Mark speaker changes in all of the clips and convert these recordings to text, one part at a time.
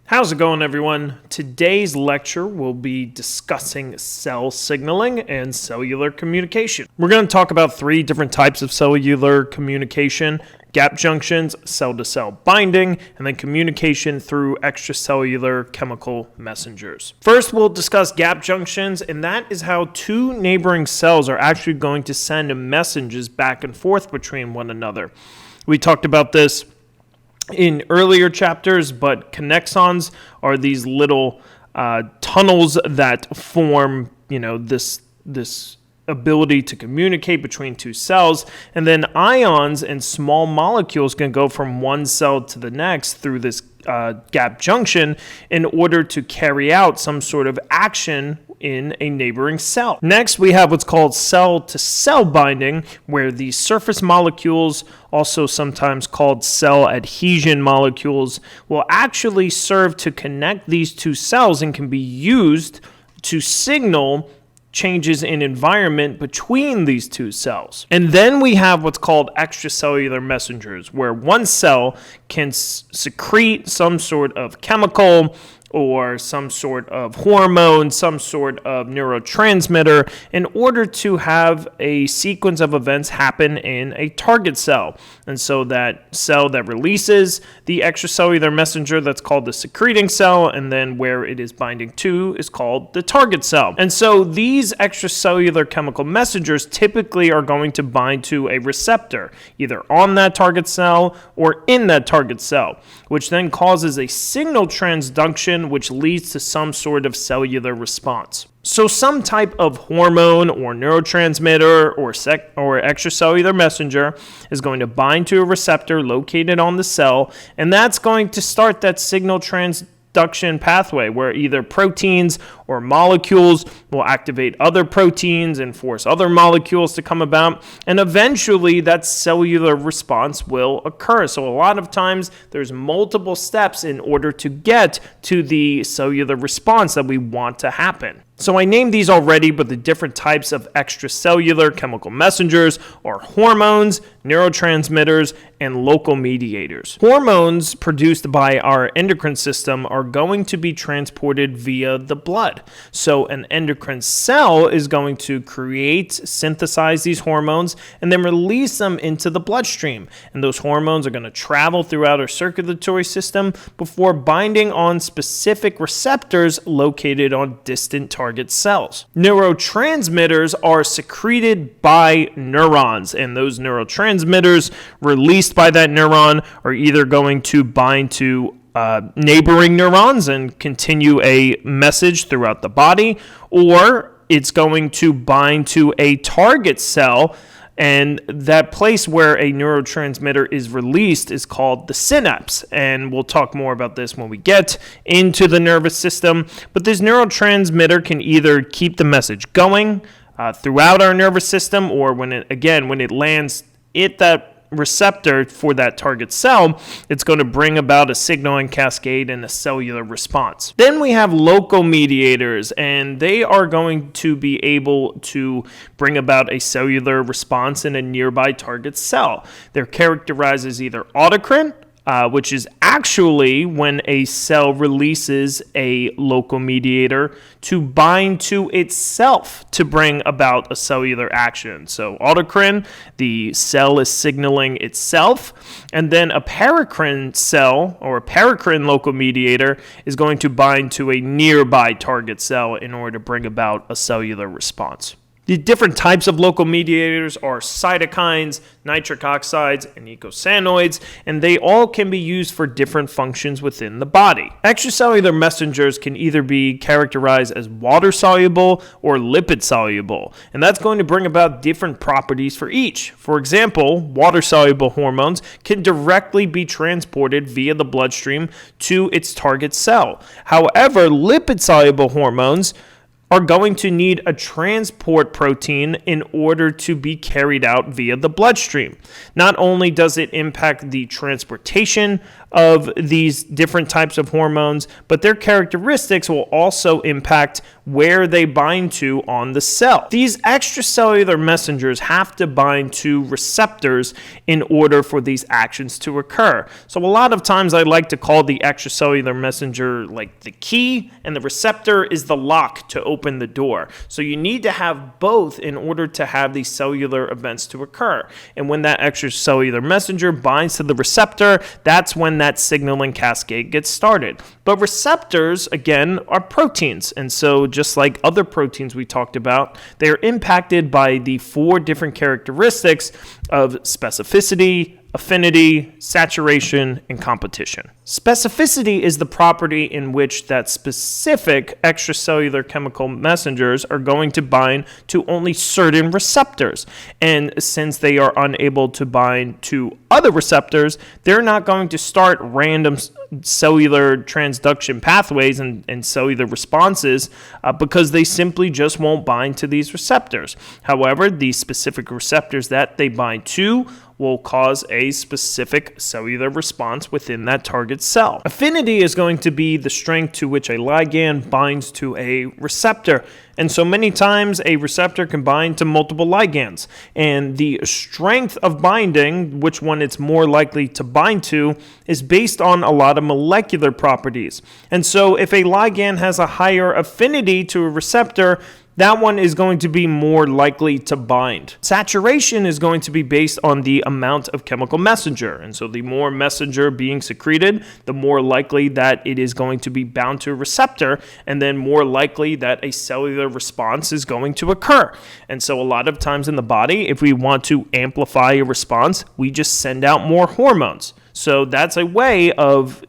Speaker 1: How's it going, everyone? Today's lecture will be discussing cell signaling and cellular communication. We're going to talk about three different types of cellular communication: gap junctions, cell-to-cell binding, and then communication through extracellular chemical messengers. First, we'll discuss gap junctions, and that is how two neighboring cells are actually going to send messages back and forth between one another. We talked about this in earlier chapters, but connexons are these little tunnels that form, this ability to communicate between two cells, and then ions and small molecules can go from one cell to the next through this gap junction in order to carry out some sort of action in a neighboring cell. Next, we have what's called cell-to-cell binding, where the surface molecules, also sometimes called cell adhesion molecules, will actually serve to connect these two cells and can be used to signal changes in environment between these two cells. And then we have what's called extracellular messengers, where one cell can secrete some sort of chemical or some sort of hormone, some sort of neurotransmitter in order to have a sequence of events happen in a target cell. And so that cell that releases the extracellular messenger, that's called the secreting cell, and then where it is binding to is called the target cell. And so these extracellular chemical messengers typically are going to bind to a receptor, either on that target cell or in that target cell, which then causes a signal transduction, which leads to some sort of cellular response. So some type of hormone or neurotransmitter or extracellular messenger is going to bind to a receptor located on the cell, and that's going to start that signal transduction pathway where either proteins or molecules will activate other proteins and force other molecules to come about, and eventually that cellular response will occur. So a lot of times there's multiple steps in order to get to the cellular response that we want to happen. So I named these already, but the different types of extracellular chemical messengers are hormones, neurotransmitters, and local mediators. Hormones produced by our endocrine system are going to be transported via the blood. So an endocrine cell is going to synthesize these hormones, and then release them into the bloodstream. And those hormones are going to travel throughout our circulatory system before binding on specific receptors located on distant target cells. Neurotransmitters are secreted by neurons, and those neurotransmitters released by that neuron are either going to bind to neighboring neurons and continue a message throughout the body, or it's going to bind to a target cell, and that place where a neurotransmitter is released is called the synapse. And we'll talk more about this when we get into the nervous system. But this neurotransmitter can either keep the message going throughout our nervous system, or when it lands at that receptor for that target cell, it's going to bring about a signaling cascade and a cellular response. Then we have local mediators, and they are going to be able to bring about a cellular response in a nearby target cell. They're characterized as either autocrine, which is actually when a cell releases a local mediator to bind to itself to bring about a cellular action. So autocrine, the cell is signaling itself, and then a paracrine cell or a paracrine local mediator is going to bind to a nearby target cell in order to bring about a cellular response. The different types of local mediators are cytokines, nitric oxides, and eicosanoids, and they all can be used for different functions within the body. Extracellular messengers can either be characterized as water-soluble or lipid-soluble, and that's going to bring about different properties for each. For example, water-soluble hormones can directly be transported via the bloodstream to its target cell. However, lipid-soluble hormones are going to need a transport protein in order to be carried out via the bloodstream. Not only does it impact the transportation of these different types of hormones, but their characteristics will also impact where they bind to on the cell. These extracellular messengers have to bind to receptors in order for these actions to occur. So a lot of times I like to call the extracellular messenger like the key, and the receptor is the lock to open the door. So you need to have both in order to have these cellular events to occur. And when that extracellular messenger binds to the receptor, that's when that signaling cascade gets started. But receptors, again, are proteins. And so just like other proteins we talked about, they are impacted by the 4 different characteristics of specificity, affinity, saturation, and competition. Specificity is the property in which that specific extracellular chemical messengers are going to bind to only certain receptors. And since they are unable to bind to other receptors, they're not going to start random cellular transduction pathways and cellular responses because they simply just won't bind to these receptors. However, these specific receptors that they bind to will cause a specific cellular response within that target cell. Affinity is going to be the strength to which a ligand binds to a receptor. And so many times a receptor can bind to multiple ligands. And the strength of binding, which one it's more likely to bind to, is based on a lot of molecular properties. And so if a ligand has a higher affinity to a receptor, that one is going to be more likely to bind. Saturation is going to be based on the amount of chemical messenger. And so the more messenger being secreted, the more likely that it is going to be bound to a receptor, and then more likely that a cellular response is going to occur. And so a lot of times in the body, if we want to amplify a response, we just send out more hormones. So that's a way of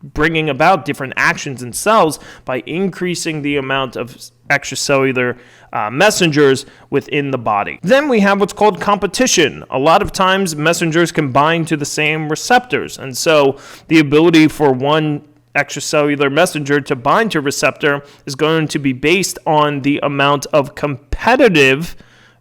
Speaker 1: bringing about different actions in cells by increasing the amount of extracellular messengers within the body. Then we have what's called competition. A lot of times messengers can bind to the same receptors, and so the ability for one extracellular messenger to bind to a receptor is going to be based on the amount of competitive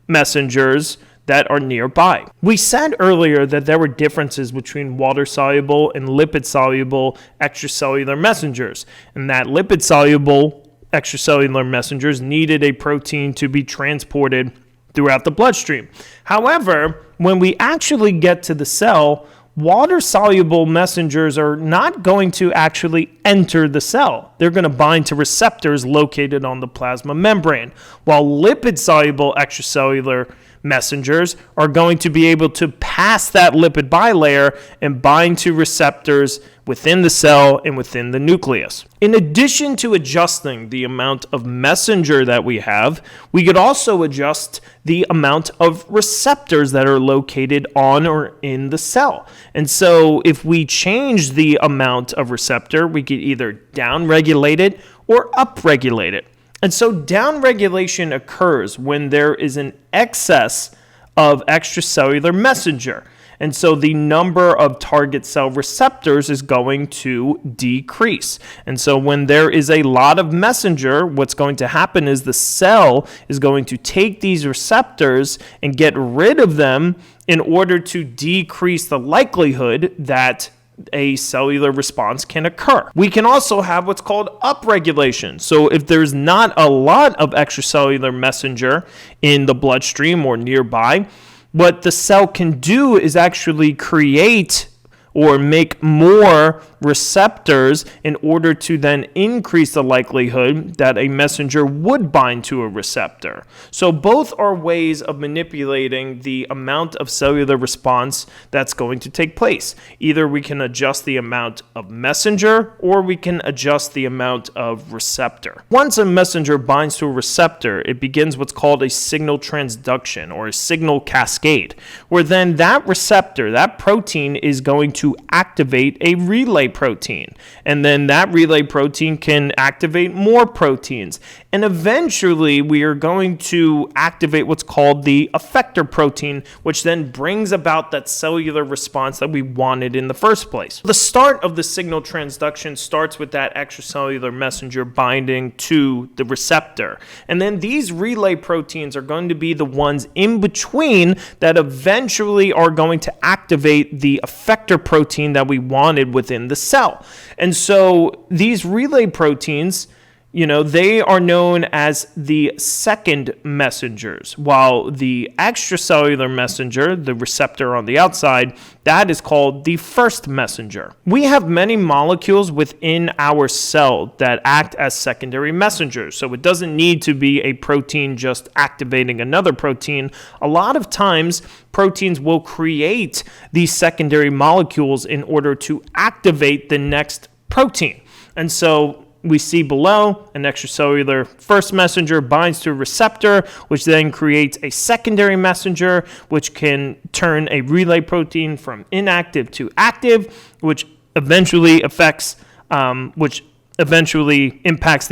Speaker 1: messengers that are nearby. We said earlier that there were differences between water-soluble and lipid-soluble extracellular messengers, and that lipid-soluble extracellular messengers needed a protein to be transported throughout the bloodstream. However, when we actually get to the cell, water-soluble messengers are not going to actually enter the cell. They're going to bind to receptors located on the plasma membrane, while lipid-soluble extracellular messengers are going to be able to pass that lipid bilayer and bind to receptors within the cell and within the nucleus. In addition to adjusting the amount of messenger that we have, we could also adjust the amount of receptors that are located on or in the cell. And so if we change the amount of receptor, we could either downregulate it or upregulate it. And so downregulation occurs when there is an excess of extracellular messenger. And so the number of target cell receptors is going to decrease. And so when there is a lot of messenger, what's going to happen is the cell is going to take these receptors and get rid of them in order to decrease the likelihood that a cellular response can occur. We can also have what's called upregulation. So if there's not a lot of extracellular messenger in the bloodstream or nearby, what the cell can do is actually create or make more receptors in order to then increase the likelihood that a messenger would bind to a receptor. So both are ways of manipulating the amount of cellular response that's going to take place. Either we can adjust the amount of messenger or we can adjust the amount of receptor. Once a messenger binds to a receptor, it begins what's called a signal transduction or a signal cascade, where then that receptor, that protein, is going to activate a relay protein. And then that relay protein can activate more proteins. And eventually, we are going to activate what's called the effector protein, which then brings about that cellular response that we wanted in the first place. The start of the signal transduction starts with that extracellular messenger binding to the receptor. And then these relay proteins are going to be the ones in between that eventually are going to activate the effector protein that we wanted within the cell. And so these relay proteins, they are known as the second messengers, while the extracellular messenger, the receptor on the outside, that is called the first messenger. We have many molecules within our cell that act as secondary messengers, so it doesn't need to be a protein just activating another protein. A lot of times, proteins will create these secondary molecules in order to activate the next protein. And so we see below an extracellular first messenger binds to a receptor, which then creates a secondary messenger, which can turn a relay protein from inactive to active, which eventually impacts the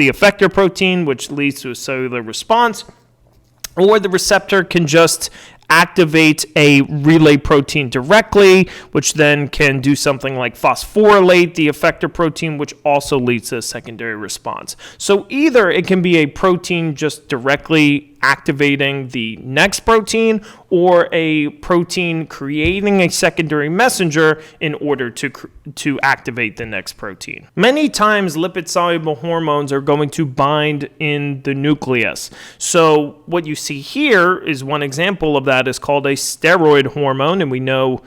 Speaker 1: effector protein, which leads to a cellular response. Or the receptor can just activate a relay protein directly, which then can do something like phosphorylate the effector protein, which also leads to a secondary response. So either it can be a protein just directly activating the next protein, or a protein creating a secondary messenger in order to activate the next protein. Many times lipid-soluble hormones are going to bind in the nucleus. So what you see here is one example of that is called a steroid hormone, and we know,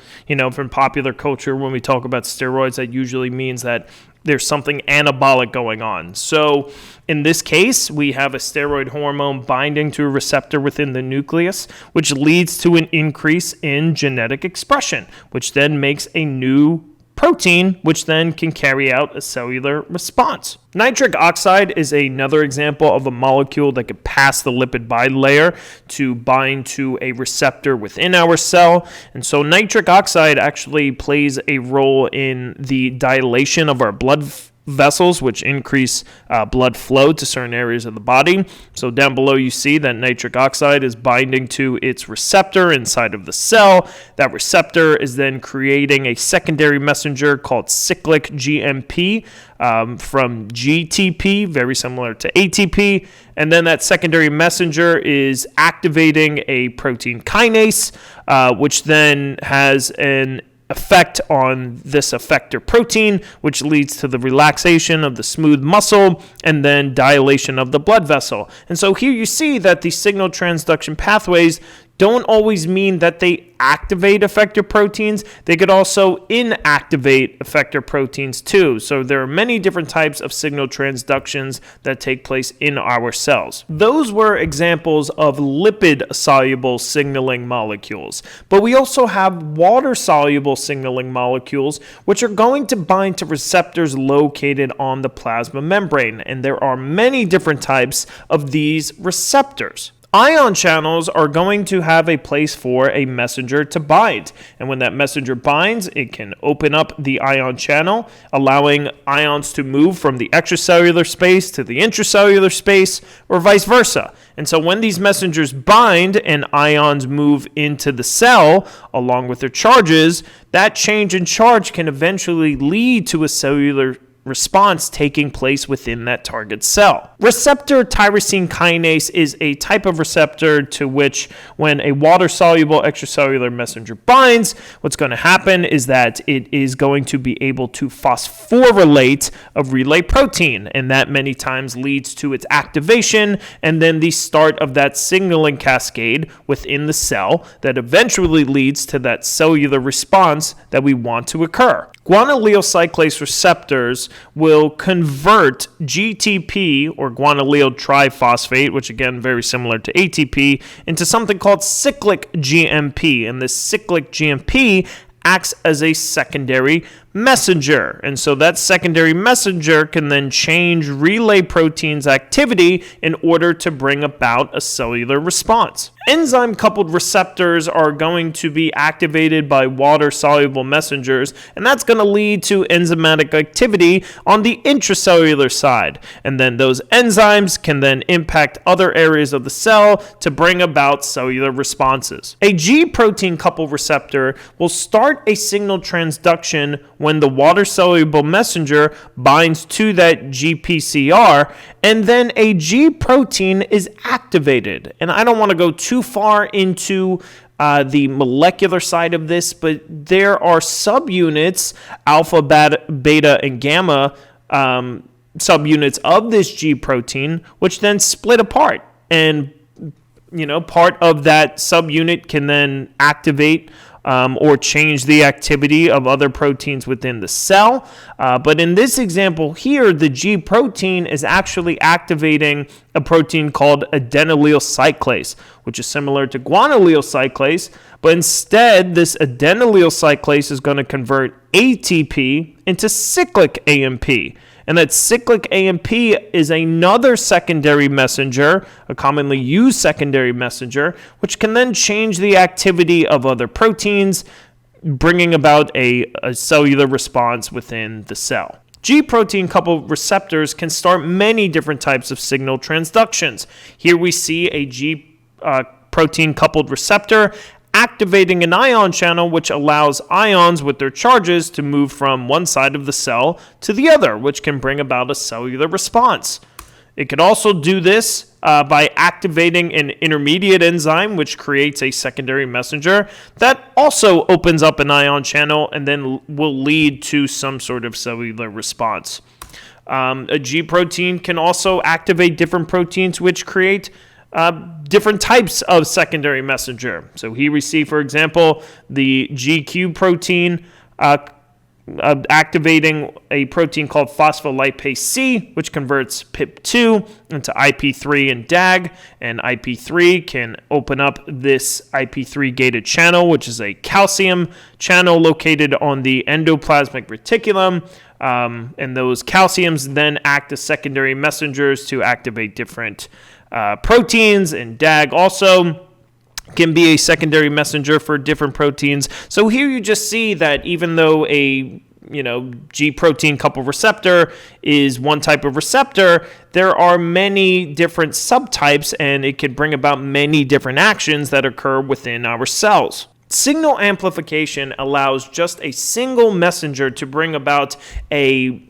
Speaker 1: from popular culture when we talk about steroids, that usually means that there's something anabolic going on. So in this case, we have a steroid hormone binding to a receptor within the nucleus, which leads to an increase in genetic expression, which then makes a new protein, which then can carry out a cellular response. Nitric oxide is another example of a molecule that could pass the lipid bilayer to bind to a receptor within our cell. And so nitric oxide actually plays a role in the dilation of our blood vessels, which increase blood flow to certain areas of the body. So down below you see that nitric oxide is binding to its receptor inside of the cell. That receptor is then creating a secondary messenger called cyclic GMP from GTP, very similar to ATP. And then that secondary messenger is activating a protein kinase, which then has an effect on this effector protein, which leads to the relaxation of the smooth muscle and then dilation of the blood vessel. And so here you see that the signal transduction pathways don't always mean that they activate effector proteins. They could also inactivate effector proteins too. So there are many different types of signal transductions that take place in our cells. Those were examples of lipid-soluble signaling molecules. But we also have water-soluble signaling molecules, which are going to bind to receptors located on the plasma membrane. And there are many different types of these receptors. Ion channels are going to have a place for a messenger to bind. And when that messenger binds, it can open up the ion channel, allowing ions to move from the extracellular space to the intracellular space, or vice versa. And so when these messengers bind and ions move into the cell, along with their charges, that change in charge can eventually lead to a cellular response taking place within that target cell. Receptor tyrosine kinase is a type of receptor to which when a water-soluble extracellular messenger binds, what's going to happen is that it is going to be able to phosphorylate a relay protein, and that many times leads to its activation and then the start of that signaling cascade within the cell that eventually leads to that cellular response that we want to occur. Guanylyl cyclase receptors will convert GTP, or guanylyl triphosphate, which again very similar to ATP, into something called cyclic GMP. And this cyclic GMP acts as a secondary messenger. And so that secondary messenger can then change relay protein's activity in order to bring about a cellular response. Enzyme-coupled receptors are going to be activated by water-soluble messengers, and that's going to lead to enzymatic activity on the intracellular side. And then those enzymes can then impact other areas of the cell to bring about cellular responses. A G protein coupled receptor will start a signal transduction when the water-soluble messenger binds to that GPCR, and then a G protein is activated. And I don't want to go too far into the molecular side of this, but there are subunits, alpha, beta, and gamma subunits of this G protein, which then split apart. And, part of that subunit can then activate or change the activity of other proteins within the cell. But in this example here, the G protein is actually activating a protein called adenylyl cyclase, which is similar to guanylyl cyclase, but instead this adenylyl cyclase is going to convert ATP into cyclic AMP. And that cyclic AMP is another secondary messenger, a commonly used secondary messenger, which can then change the activity of other proteins, bringing about a cellular response within the cell. G protein coupled receptors can start many different types of signal transductions. Here we see a G protein coupled receptor activating an ion channel, which allows ions with their charges to move from one side of the cell to the other, which can bring about a cellular response. It could also do this by activating an intermediate enzyme, which creates a secondary messenger that also opens up an ion channel and then will lead to some sort of cellular response. A G protein can also activate different proteins, which create different types of secondary messenger. So here we see, for example, the GQ protein activating a protein called phospholipase C, which converts PIP2 into IP3 and DAG, and IP3 can open up this IP3 gated channel, which is a calcium channel located on the endoplasmic reticulum. And those calciums then act as secondary messengers to activate different proteins, and DAG also can be a secondary messenger for different proteins. So here you just see that even though a G protein coupled receptor is one type of receptor, there are many different subtypes, and it can bring about many different actions that occur within our cells. Signal amplification allows just a single messenger to bring about a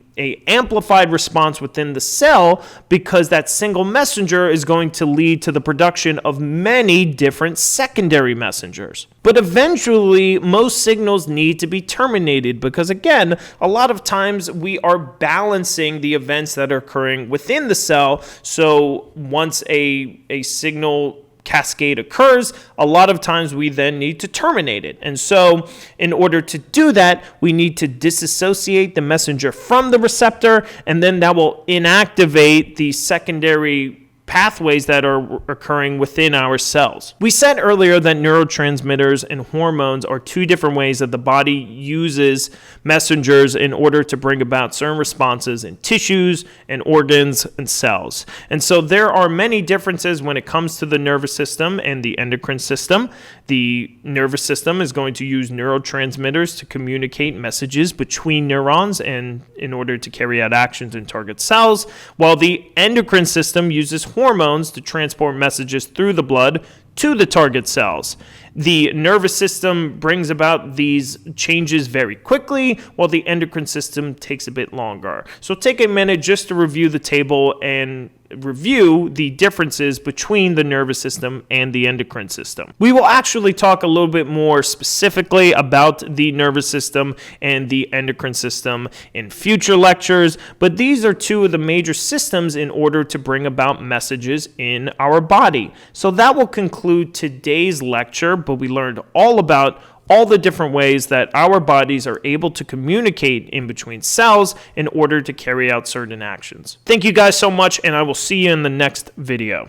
Speaker 1: amplified response within the cell, because that single messenger is going to lead to the production of many different secondary messengers. But eventually, most signals need to be terminated because, again, a lot of times we are balancing the events that are occurring within the cell. So once a signal cascade occurs, a lot of times we then need to terminate it. And so in order to do that, we need to disassociate the messenger from the receptor, and then that will inactivate the secondary pathways that are occurring within our cells. We said earlier that neurotransmitters and hormones are two different ways that the body uses messengers in order to bring about certain responses in tissues and organs and cells. And so there are many differences when it comes to the nervous system and the endocrine system. The nervous system is going to use neurotransmitters to communicate messages between neurons and in order to carry out actions in target cells, while the endocrine system uses hormones to transport messages through the blood to the target cells. The nervous system brings about these changes very quickly, while the endocrine system takes a bit longer. So take a minute just to review the table and review the differences between the nervous system and the endocrine system. We will actually talk a little bit more specifically about the nervous system and the endocrine system in future lectures, but these are two of the major systems in order to bring about messages in our body. So that will conclude today's lecture, but we learned all about all the different ways that our bodies are able to communicate in between cells in order to carry out certain actions. Thank you guys so much, and I will see you in the next video.